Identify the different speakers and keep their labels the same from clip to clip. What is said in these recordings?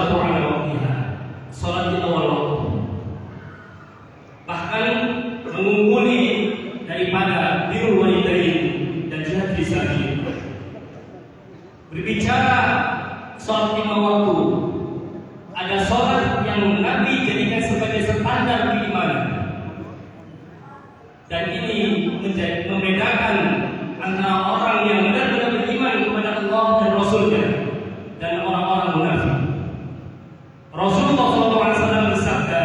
Speaker 1: as-salatu ala waqtiha, salat di awal waktu. Bahkan mengungguli daripada birrul walidain dan jihad fisabilillah. Berbicara salat lima waktu, ada salat yang Nabi jadikan sebagai standar keimanan. Dan ini membedakan antara orang yang benar-benar beriman kepada Allah dan Rasulnya dan orang-orang munafik. Rasulullah SAW bersabda,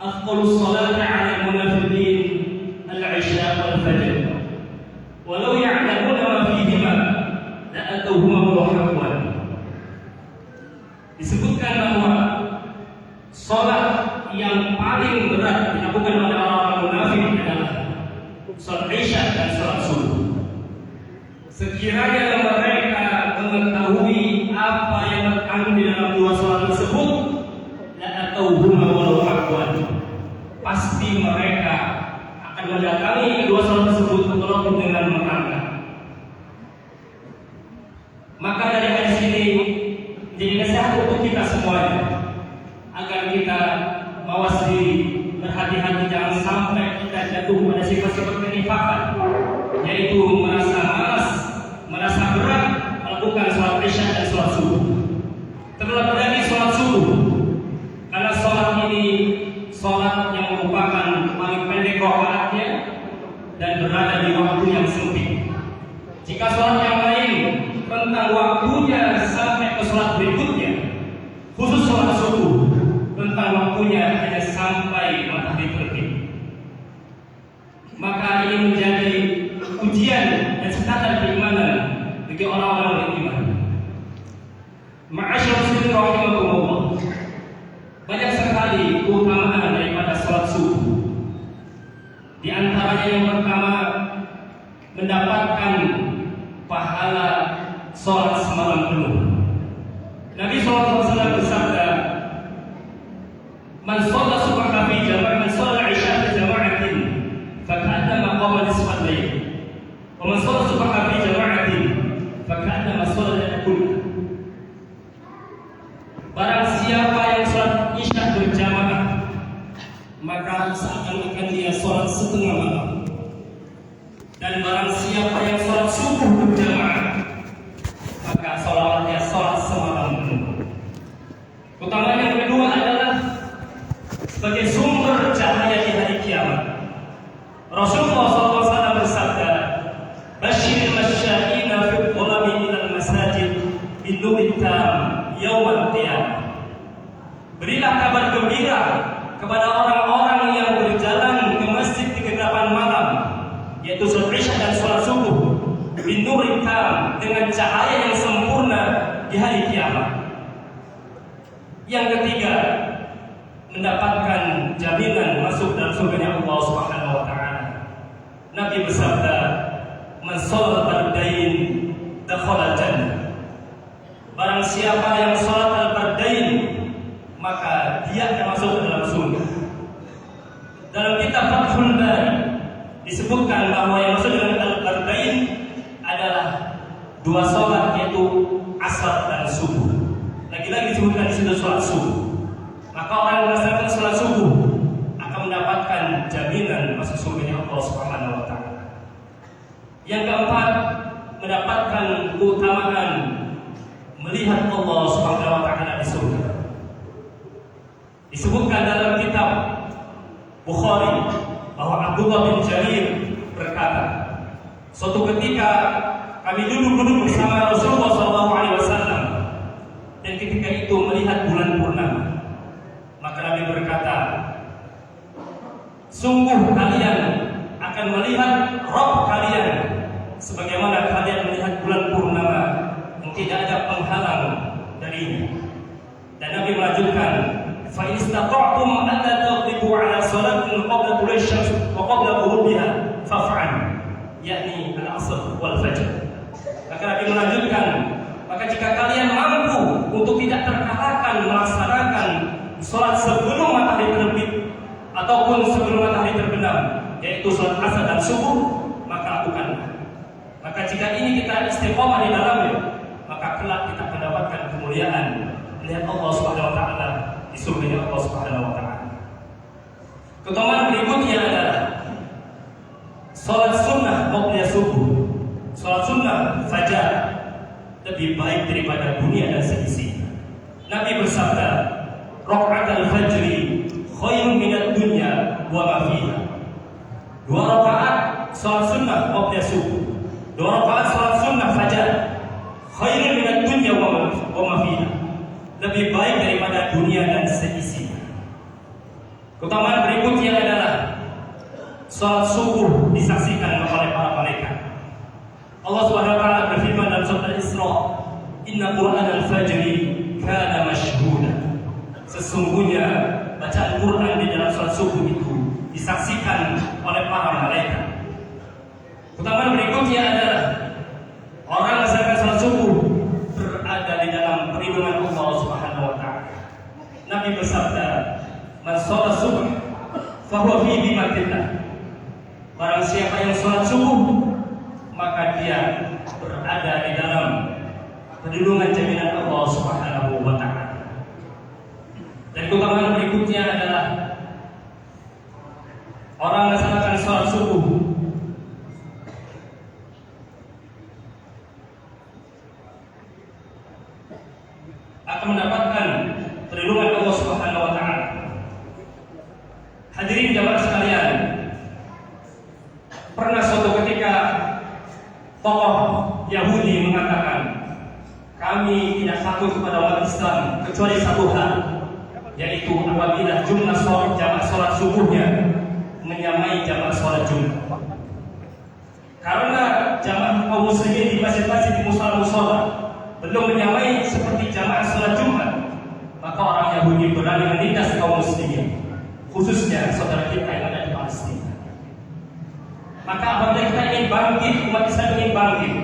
Speaker 1: "Afdalus salati 'alal munafiqin al-'isya wal fajr. Walau ya'lamuna ma fihima la'atuhuma muhabban." Disebutkan bahwa salat yang paling berat dilakukan oleh orang-orang munafik adalah salat Isya dan salat subuh. Sekiranya mereka mengetahui apa yang terkandung di dalam dua salat tersebut, la'atuhuma walau habwan, pasti mereka akan mendatangi kedua salat tersebut walaupun dengan merangkak. Maka dari hadis ini jadi nasihat untuk kita semuanya agar kita mawas diri, berhati-hati jangan sampai kita jatuh pada sifat-sifat kenifakan, yaitu merasa malas, merasa berat melakukan sholat Isya dan sholat subuh. Terlebih sholat subuh, karena sholat ini sholat yang merupakan paling pendek rakaatnya dan berada di waktu yang sempit. Jika sholat yang lain tentang waktunya sampai ke sholat berikutnya, khusus sholat subuh tentang waktunya hanya sampai matahari terbit. Maka ini menjadi ujian dan standar keimanan bagi orang-orang beriman. Ma'asyar muslimin rahimakumullah, banyak sekali keutamaan daripada sholat subuh. Di antaranya yang pertama, mendapatkan pahala sholat semalam penuh. Nabi SAW bersabda, "Man shalla subha fi jama'atin, man shalla isya fi jama'atin, faka'annama qama nisfal lail. Wa man shalla subha fi jama'atin, faka'annama shalla al-laila kullah." Barang siapa yang sholat isya berjamaah, maka seakan-akan dia sholat setengah malam. Dan barang siapa yang sholat subuh berjamaah, maka sholatnya sholat semalam penuh. Keutamaan yang kedua adalah sebagai sumber cahaya di hari kiamat. Rasulullah SAW bersabda, "Basyiril masyai'ina fi dhulami ilal masajid bin nurin tam yaumil qiyamah." Berilah kabar gembira kepada orang-orang yang berjalan ke masjid di kegelapan malam, yaitu sholat Isya dan sholat subuh, bin nurin tam, dengan cahaya yang sempurna di hari kiamat. Yang ketiga, mendapatkan jaminan masuk dalam surga Allah Subhanahu wa taala. Nabi bersabda, "Man shalla al-fardain dakhala al-jannah." Barang siapa yang salat al-fardain, maka dia akan masuk ke dalam surga. Dalam kitab Fathul Bari disebutkan bahwa yang masuk dalam al-fardain adalah dua salat, yaitu asar dan subuh. Lagi-lagi disebutkan di situ salat subuh. Maka orang yang melaksanakan salat subuh akan mendapatkan jaminan masuk surga Allah Subhanahu wa taala. Yang keempat, mendapatkan keutamaan melihat Allah Subhanahu wa taala di surga. Disebutkan dalam kitab Bukhari bahwa Abdullah bin Jarir berkata, suatu ketika kami duduk bersama Rasulullah SAW, dan ketika itu melihat bulan purnama. Maka Nabi berkata, "Sungguh kalian akan melihat Rabb kalian sebagaimana kalian melihat bulan purnama yang tidak ada penghalang darinya." Dan Nabi melanjutkan, "Fa in istata'tum an la taghlibu 'ala salatin qabla tulu'i syams wa qabla ghurubiha faf'al," yakni al-'asr wal fajr. Maka Nabi melanjutkan, maka jika kalian mampu untuk tidak terkalahkan melaksanakan sholat sebelum matahari terbit ataupun sebelum matahari terbenam, yaitu sholat asar dan subuh, maka lakukanlah. Maka jika ini kita istiqomah di dalamnya, maka kelak kita mendapatkan kemuliaan melihat Allah Subhanahu wa taala di surganya Allah Subhanahu wa taala. Keutamaan berikutnya adalah salat sunnah waktu subuh, salat sunnah fajar lebih baik daripada dunia dan seisinya. Nabi bersabda, "Rakaat al-fajri khairun minad dunya wa ma fiha." 2 rakaat salat sunnah waktu subuh, 2 rakaat salat sunnah fajar khairun minad dunya wa ma fiha, lebih baik daripada dunia dan seisinya. Keutamaan berikutnya adalah salat subuh disaksikan oleh para malaikat. Allah Subhanahu wa taala berfirman dalam surah Al-Isra, "Inna Qur'an al-fajri kana mashhuda." Sesungguhnya bacaan Quran di dalam salat subuh itu disaksikan oleh para malaikat. Keutamaan berikutnya adalah orang melaksanakan salat subuh berada di dalam perlindungan Allah Subhanahu wa taala. Nabi bersabda, "Man shalat subuh fa huwa fi dhimmatillah." Barang siapa yang salat subuh, maka dia berada di dalam perlindungan jaminan Allah Subhanahu wa taala. Dan keutamaan berikutnya adalah orang melaksanakan salat subuh akan mendapatkan perlindungan Allah Subhanahu wa taala. Hadirin jamaah sekalian, pernah suatu ketika tokoh Yahudi mengatakan, "Kami tidak takut kepada umat Islam kecuali satu hal, yaitu apabila jumlah jamaah sholat subuhnya menyamai jamaah sholat Jumat." Karena jamaah kaum muslimin di masjid-masjid di musola belum menyamai seperti jamaah sholat Jumat, maka orang Yahudi berani menindas kaum muslimin, khususnya saudara kita yang ada di Palestina. Maka apabila kita ingin bangkit, umat Islam ingin bangkit,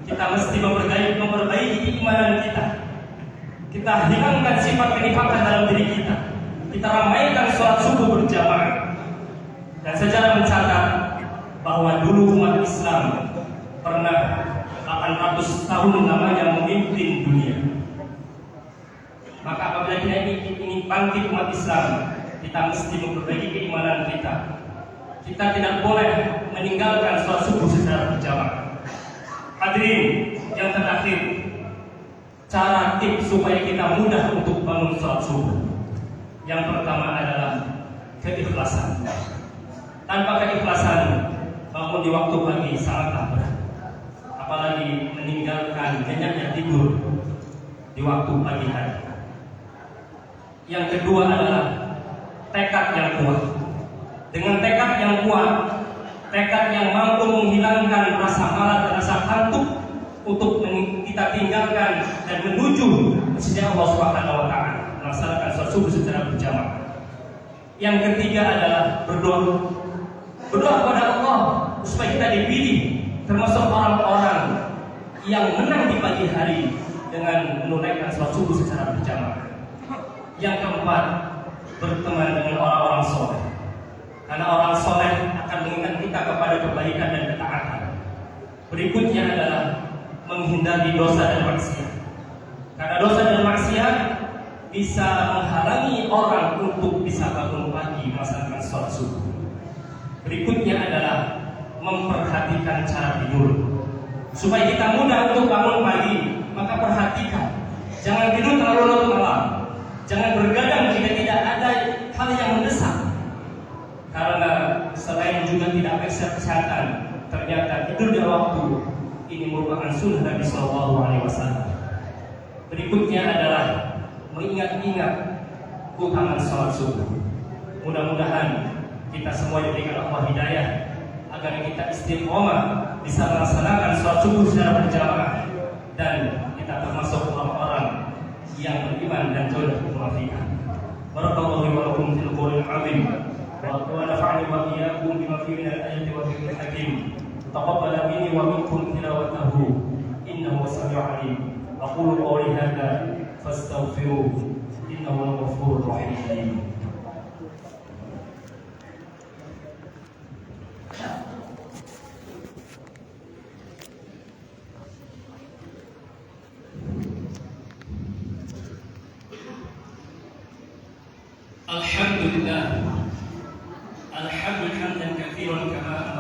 Speaker 1: kita mesti memperbaiki keimanan kita. Kita hilangkan sifat kenifakan dalam diri kita. Kita ramaikan sholat subuh berjamaah. Dan sejarah mencatat bahwa dulu umat Islam pernah 800 tahun namanya memimpin dunia. Maka apabila kita ingin bangkit umat Islam, kita mesti memperbaiki keimanan kita. Kita tidak boleh meninggalkan sholat subuh secara berjamaah. Hadirin yang terakhir, cara tips supaya kita mudah untuk bangun sholat subuh. Yang pertama adalah keikhlasan. Tanpa keikhlasan, bangun di waktu pagi sangatlah berat. Apalagi meninggalkan nyenyaknya tidur di waktu pagi hari. Yang kedua adalah tekad yang kuat. Dengan tekad yang kuat, tekad yang mampu menghilangkan rasa malas dan rasa kantuk untuk kita tinggalkan dan menuju kepada Allah Subhanahu wa taala, melaksanakan sholat subuh secara berjamaah. Yang ketiga adalah berdoa. Berdoa kepada Allah supaya kita dipilih termasuk orang-orang yang menang di pagi hari dengan menunaikan sholat subuh secara berjamaah. Yang keempat, berteman dengan orang-orang soleh. Karena orang soleh akan mengingat kita kepada kebaikan dan ketaatan. Berikutnya adalah menghindari dosa dan maksiat. Karena dosa dan maksiat bisa menghalangi orang untuk bisa bangun pagi melaksanakan sholat subuh. Berikutnya adalah memperhatikan cara tidur. Supaya kita mudah untuk bangun pagi, maka perhatikan. Jangan tidur terlalu larut malam. Jangan bergadang jika tidak ada hal yang mendesak. Karena selain juga tidak kesehatan, ternyata tidur di waktu ini merupakan sunnah Nabi Shallallahu Alaihi Wasallam. Berikutnya adalah mengingat-ingat keutamaan sholat subuh. Mudah-mudahan kita semua diberikan Allah hidayah agar kita istiqomah bisa melaksanakan sholat subuh secara berjamaah dan kita termasuk orang-orang yang beriman dan jauh dari kemunafikan. Barakallahu wa lakum fil Qur'anil azim wa nafa'ani wa iyyakum bima fihi minal ayati wa dhikril hakim. Taqabbal minni wa minkum tilawatahu innahu was-sami'ul 'alim. Aqulu qawli hadza fastaghfiruhu innahu al-ghafurur rahim. Alhamdulillah. Alhamdulillah hamdan katsiran kama